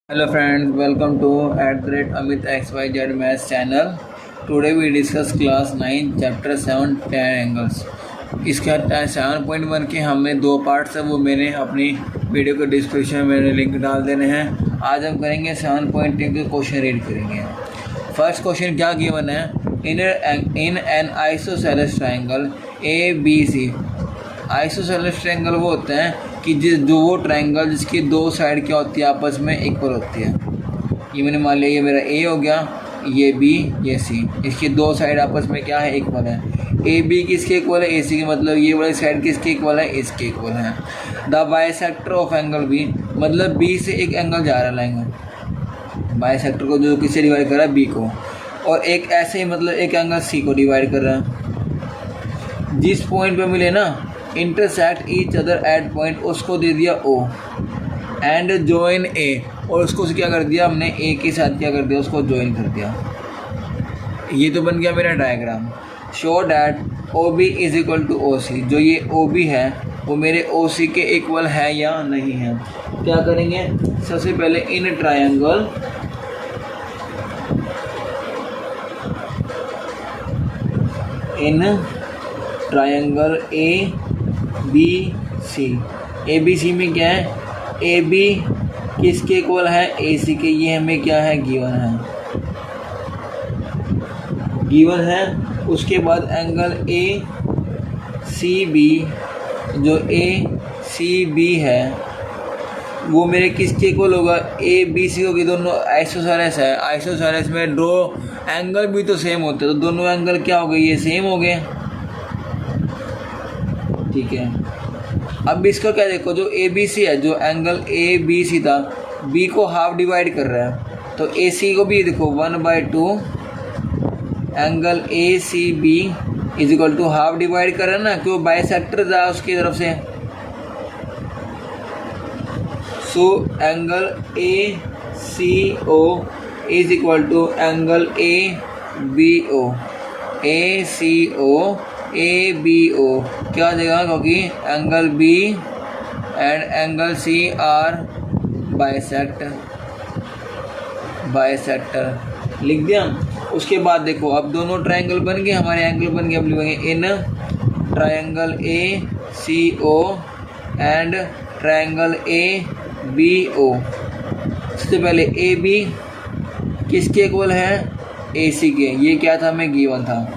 Hello friends, welcome to @AmitXYZ Maths channel. Today we discuss class 9 chapter 7 tan angles. इसका 7.1 के हमें दो parts है, वो मैंने अपनी वीडियो के डिस्क्रिप्शन में मैंने लिंक डाल देने हैं। आज हम करेंगे 7.2 के क्वेश्चन रीड करेंगे। फर्स्ट क्वेश्चन क्या गिवन है, in an isosceles triangle ABC। Isosceles triangle वो होते हैं कि जो वो ट्रायंगल जिसकी दो साइड क्या होती है, आपस में इक्वल होती है। ये मैंने मान लिया, ये मेरा ए हो गया, ये बी, ये सी, इसकी दो साइड आपस में क्या है, इक्वल है। ए बी किसके इक्वल है, ए सी के, मतलब ये वाली साइड किसके इक्वल है, इसके इक्वल है। The bisector of angle B, मतलब बी से एक एंगल जा रहा है लाइन, बाइसेक्टर को जो किससे डिवाइड कर रहा है, बी को, और एक ऐसे ही मतलब एक एंगल सी को डिवाइड कर रहा है। जिस पॉइंट पे मिले ना, intersect each other at point, उसको दे दिया ओ, एंड जॉइन ए, और उसको क्या कर दिया हमने, ए के साथ क्या कर दिया, उसको जॉइन कर दिया। ये तो बन गया मेरा diagram. Show that O B is equal to O C, जो ये ओ बी है वो मेरे ओ सी के इक्वल है या नहीं है। क्या करेंगे, सबसे पहले in triangle A B C, A B C में क्या है, ए बी किसके इक्वल है, ए सी के, ये हमें क्या है, गिवन है। उसके बाद एंगल ए सी बी, जो ए सी बी है वो मेरे किसके इक्वल होगा, ए बी सी होगी, दोनों आइसोसेलेस है। आइसोसेलेस में दो एंगल भी तो सेम होते हैं, तो दोनों एंगल क्या हो गए, ये सेम हो गए, ठीक है। अब इसका क्या देखो, जो ए बी सी है, जो एंगल ए बी सी था, बी को हाफ डिवाइड कर रहा है, तो ए सी को भी देखो 1/2 angle A C B is equal to half divide कर रहा है ना, क्यों, बाइसेक्टर था उसकी तरफ से। So angle A C O is equal to angle A B O, A C O A B O क्या हो जाएगा, क्योंकि angle B and angle C are bisector लिख दिया। उसके बाद देखो, अब दोनों ट्रायंगल बन गए, हमारे एंगल बन गए। अब लिखेंगे in triangle A C O and triangle A B O. सबसे पहले ए बी किसके इक्वल है, ए सी के, ये क्या था, हमें गिवन था।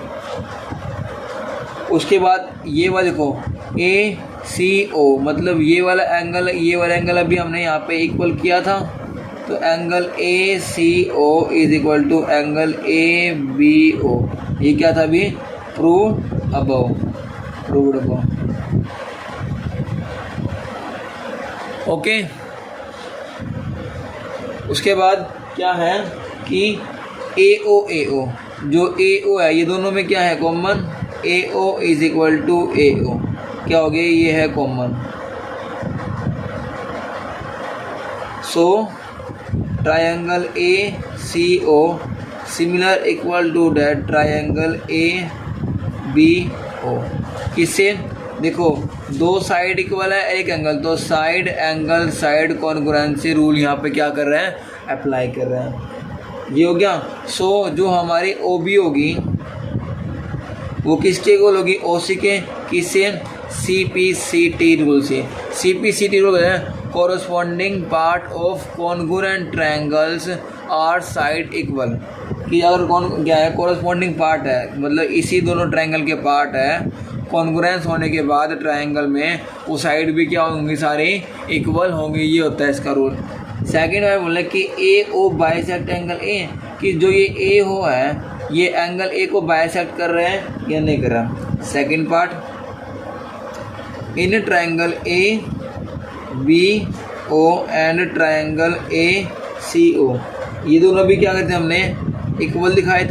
उसके बाद ये वाला देखो, ए सी ओ, मतलब ये वाला एंगल अभी हमने यहाँ पे इक्वल किया था, तो angle A C O is equal to angle A B O. ये क्या था अभी, प्रूव्ड अबव। ओके। उसके बाद क्या है कि ए ओ, जो ए ओ है, ये दोनों में क्या है, common, A O is equal to A O, क्या हो गया, ये है common. So triangle A C O similar equal to that triangle A B O. किससे, देखो दो साइड इक्वल है, एक एंगल, तो साइड कॉन्ग्रुएंसी रूल यहाँ पे क्या कर रहे हैं, अप्लाई कर रहे हैं। ये हो गया। सो जो हमारी ओ बी होगी वो किसके इक्वल होगी, ओ सी के, किससे, C P C T rule से। C P C T rule है, corresponding part of congruent triangles are side equal, कि अगर कौन क्या है, कॉरस्पॉन्डिंग पार्ट है, मतलब इसी दोनों ट्रायंगल के पार्ट है, कॉन्ग्रुएंस होने के बाद ट्रायंगल में वो साइड भी क्या होंगी, सारी इक्वल होंगी। ये होता है इसका रूल। सेकेंड है बोला कि ए ओ बाइसेक्ट एंगल ए, कि जो ये ए हो है, ये एंगल ए को बाइसेक्ट कर रहे हैं या नहीं कर रहा। Second part, in triangle A B O and triangle A C O, ये दोनों भी क्या करते हैं, हमने इक्वल दिखाए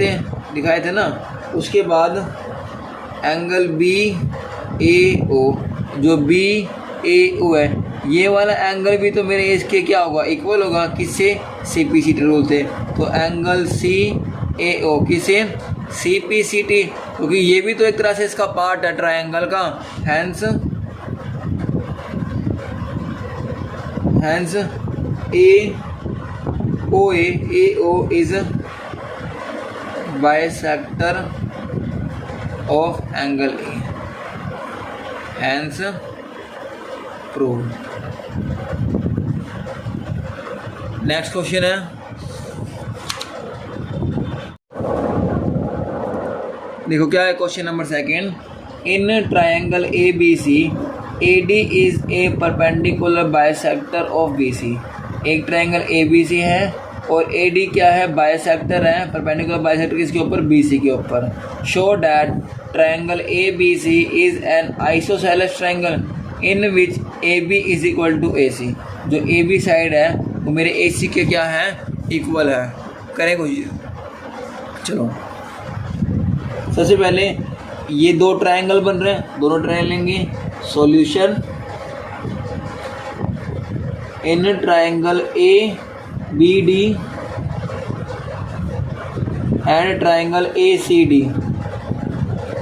थे ना। उसके बाद एंगल बी ए ओ, जो बी ए ओ है, ये वाला एंगल भी तो मेरे इसके क्या होगा, इक्वल होगा, किससे, C P C T rule से। तो एंगल सी ए ओ किसे, सी पी सी टी, क्योंकि ये भी तो एक तरह से इसका पार्ट है ट्रायंगल का। Hence A AO is bisector of angle A, hence proved. Next question है, देखो क्या है question number second. In triangle ABC AD is a perpendicular bisector of BC। एक ट्रायंगल ABC है और AD क्या है, बाइसेक्टर है, परपेंडिकुलर बाइसेक्टर किसके ऊपर, BC के ऊपर। Show that triangle ABC is an isosceles triangle in which AB is equal to AC। जो AB साइड है वो मेरे AC के क्या है, इक्वल है। करें कुछ, चलो सबसे पहले ये दो ट्रायंगल बन रहे हैं, दोनों ट्रायंगल लेंगे। Solution, in triangle ABD and triangle ACD,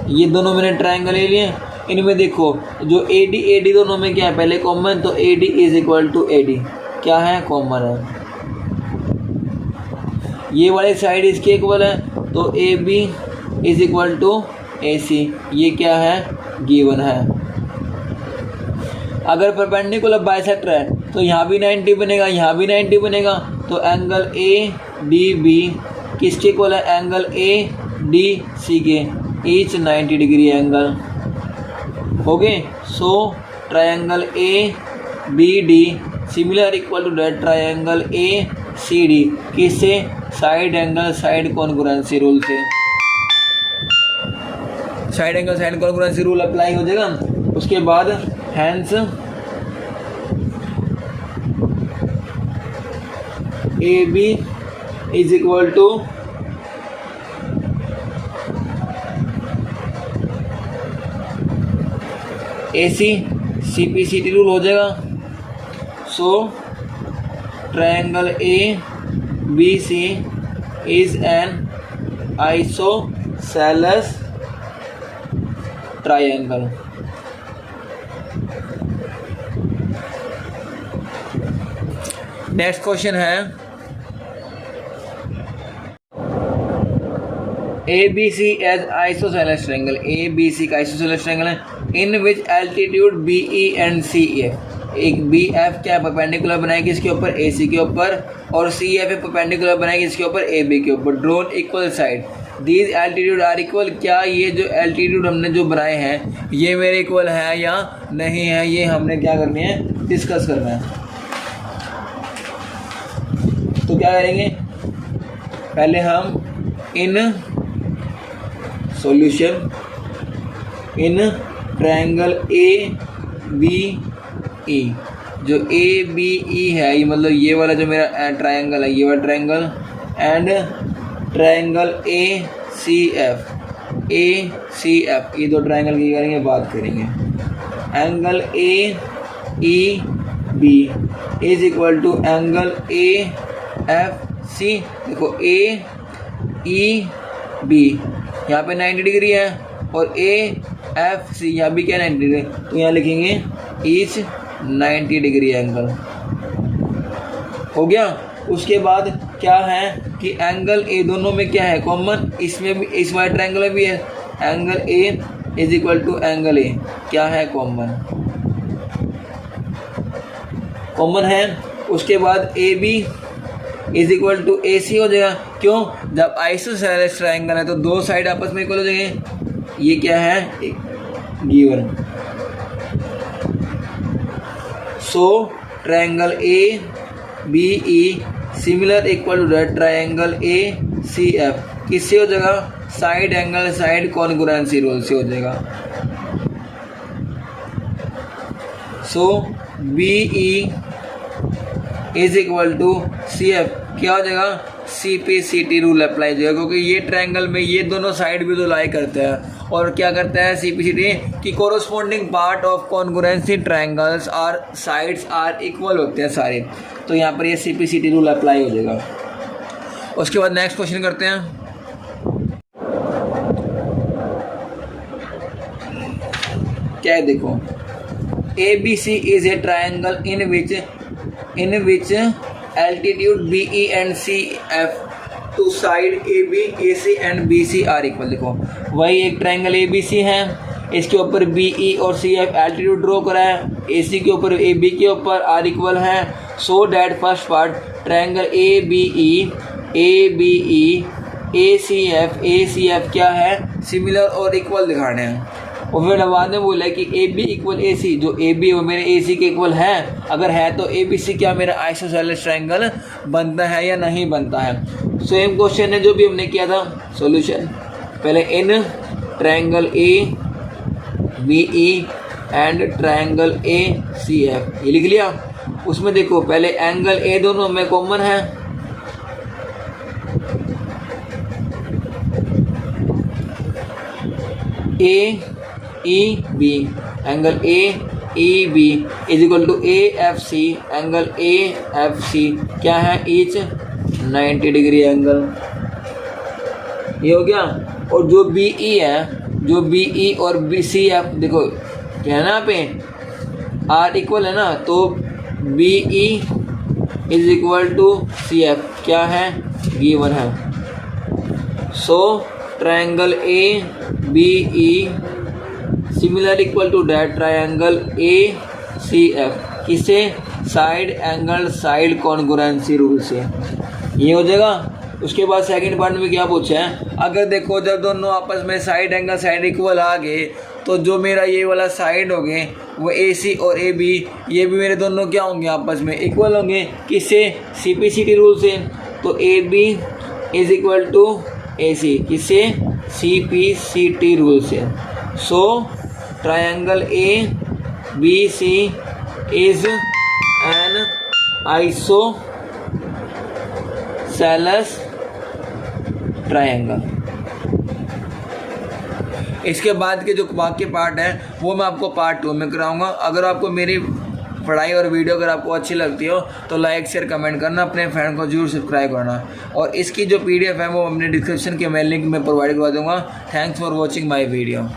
ये दोनों मैंने ट्रायंगल ले लिए। इनमें देखो जो AD दोनों में क्या है, पहले कॉमन, तो AD is equal to AD क्या है, कॉमन है। ये वाली साइड इसके इक्वल है, तो AB is equal to AC, ये क्या है, गिवन है। अगर परपेंडिकुलर बाइसेक्टर है तो यहाँ भी 90 बनेगा, यहाँ भी 90 बनेगा, तो एंगल ADB किसके इक्वल है, एंगल ADC के, each 90 degree angle. Okay, so triangle ABD similar equal to that triangle ACD, किससे, side angle side congruency rule से। Side angle side congruency rule apply हो जाएगा। उसके बाद hence AB is equal to AC, CPCT rule हो जाएगा। So triangle ABC is an isosceles triangle. Next question है, ABC as isosceles triangle, ABC का isosceles triangle है, इन विच एल्टीट्यूड BE एंड CF, एक BF क्या परपेंडिकुलर बनाएगी इसके ऊपर, AC के ऊपर, और CF परपेंडिकुलर बनाएगी इसके ऊपर, AB के ऊपर, drawn equal side, these altitude are equal. क्या ये जो एल्टीट्यूड हमने जो बनाए हैं ये मेरे इक्वल है या नहीं है, ये हमने क्या करनी है, डिस्कस करना है। तो क्या करेंगे, पहले हम in solution in triangle ABE, जो ABE है, ये मतलब ये वाला जो मेरा ट्रायंगल है, ये वाला ट्रायंगल, एंड ट्रायंगल ACF, ये दो ट्रायंगल की करेंगे, बात करेंगे। Angle AEB is equal to angle AFC। देखो AEB यहाँ पे 90 डिग्री है और AFC यहाँ भी क्या 90 डिग्री, तो यहाँ लिखेंगे ईच 90 डिग्री एंगल। हो गया। उसके बाद क्या है कि एंगल A दोनों में क्या है, कॉमन, इसमें भी, इस वाले ट्रायंगल में भी है, angle A is equal to angle A क्या है, कॉमन, कॉमन है। उसके बाद AB is equal to AC हो जाएगा। क्यों, जब आइसोसेलेस ट्रायंगल है तो दो साइड आपस में इक्वल हो जाएंगे। ये क्या है, given. So triangle ABE similar equal to that triangle ACF, किससे हो जाएगा, side angle side congruency rule से हो जाएगा। So BE is equal to CF क्या हो जाएगा, CPCT रूल अप्लाई हो जाएगा, क्योंकि ये ट्रायंगल में ये दोनों साइड भी तो लाई करते हैं। और क्या करता है CPCT कि corresponding part of congruency triangles और साइड्स आर इक्वल होते हैं सारे, तो यहाँ पर ये CPCT रूल अप्लाई हो जाएगा। उसके बाद नेक्स्ट क्वेश्चन करते हैं। क्या है, देखो ABC is a triangle in which altitude BE and CF to side AB, AC and BC are equal। देखो वही एक ट्रायंगल ABC है, इसके ऊपर BE और CF एल्टीट्यूड ड्रॉ करा है, AC के ऊपर AB के ऊपर आर इक्वल है। So that first part triangle ABE ACF क्या है, सिमिलर और इक्वल दिखाने हैं। और फिर बाद में बोला कि AB इक्वल AC, जो AB वो मेरे AC के इक्वल है, अगर है तो ABC क्या मेरा आइसोसेलेस ट्रायंगल बनता है या नहीं बनता है। सेम क्वेश्चन है जो भी हमने किया था। सॉल्यूशन पहले in triangle ABE and triangle ACF ये लिख लिया। उसमें देखो पहले एंगल A दोनों में कॉमन है, AEB angle AEB is equal to AFC angle AFC क्या है, ईच 90 डिग्री एंगल। ये हो गया। और जो BE है, जो BE और BCF देखो क्या है ना पे आर इक्वल है ना, तो BE is equal to CF क्या है, गिवन है। So triangle ABE similar equal to that triangle ACF किसे, side angle side congruency rule से। ये हो जाएगा। उसके बाद सेकंड पार्ट में क्या पूछा है, अगर देखो जब दोनों आपस में साइड एंगल साइड इक्वल आ गए तो जो मेरा ये वाला साइड हो गए वो AC और AB ये भी मेरे दोनों क्या होंगे, आपस में इक्वल होंगे। किससे, CPCT रूल से। तो AB is equal to AC किससे, CPCT रूल से। So triangle ABC is an isosceles triangle. इसके बाद के जो बाकी पार्ट है वो मैं आपको पार्ट 2 में कराऊंगा। अगर आपको मेरी पढ़ाई और वीडियो अगर आपको अच्छी लगती हो तो लाइक शेयर कमेंट करना, अपने फ्रेंड को जरूर सब्सक्राइब करना। और इसकी जो PDF है वो अपने डिस्क्रिप्शन के मैं लिंक में प्रोवाइड करवा दूंगा। Thanks for watching my video.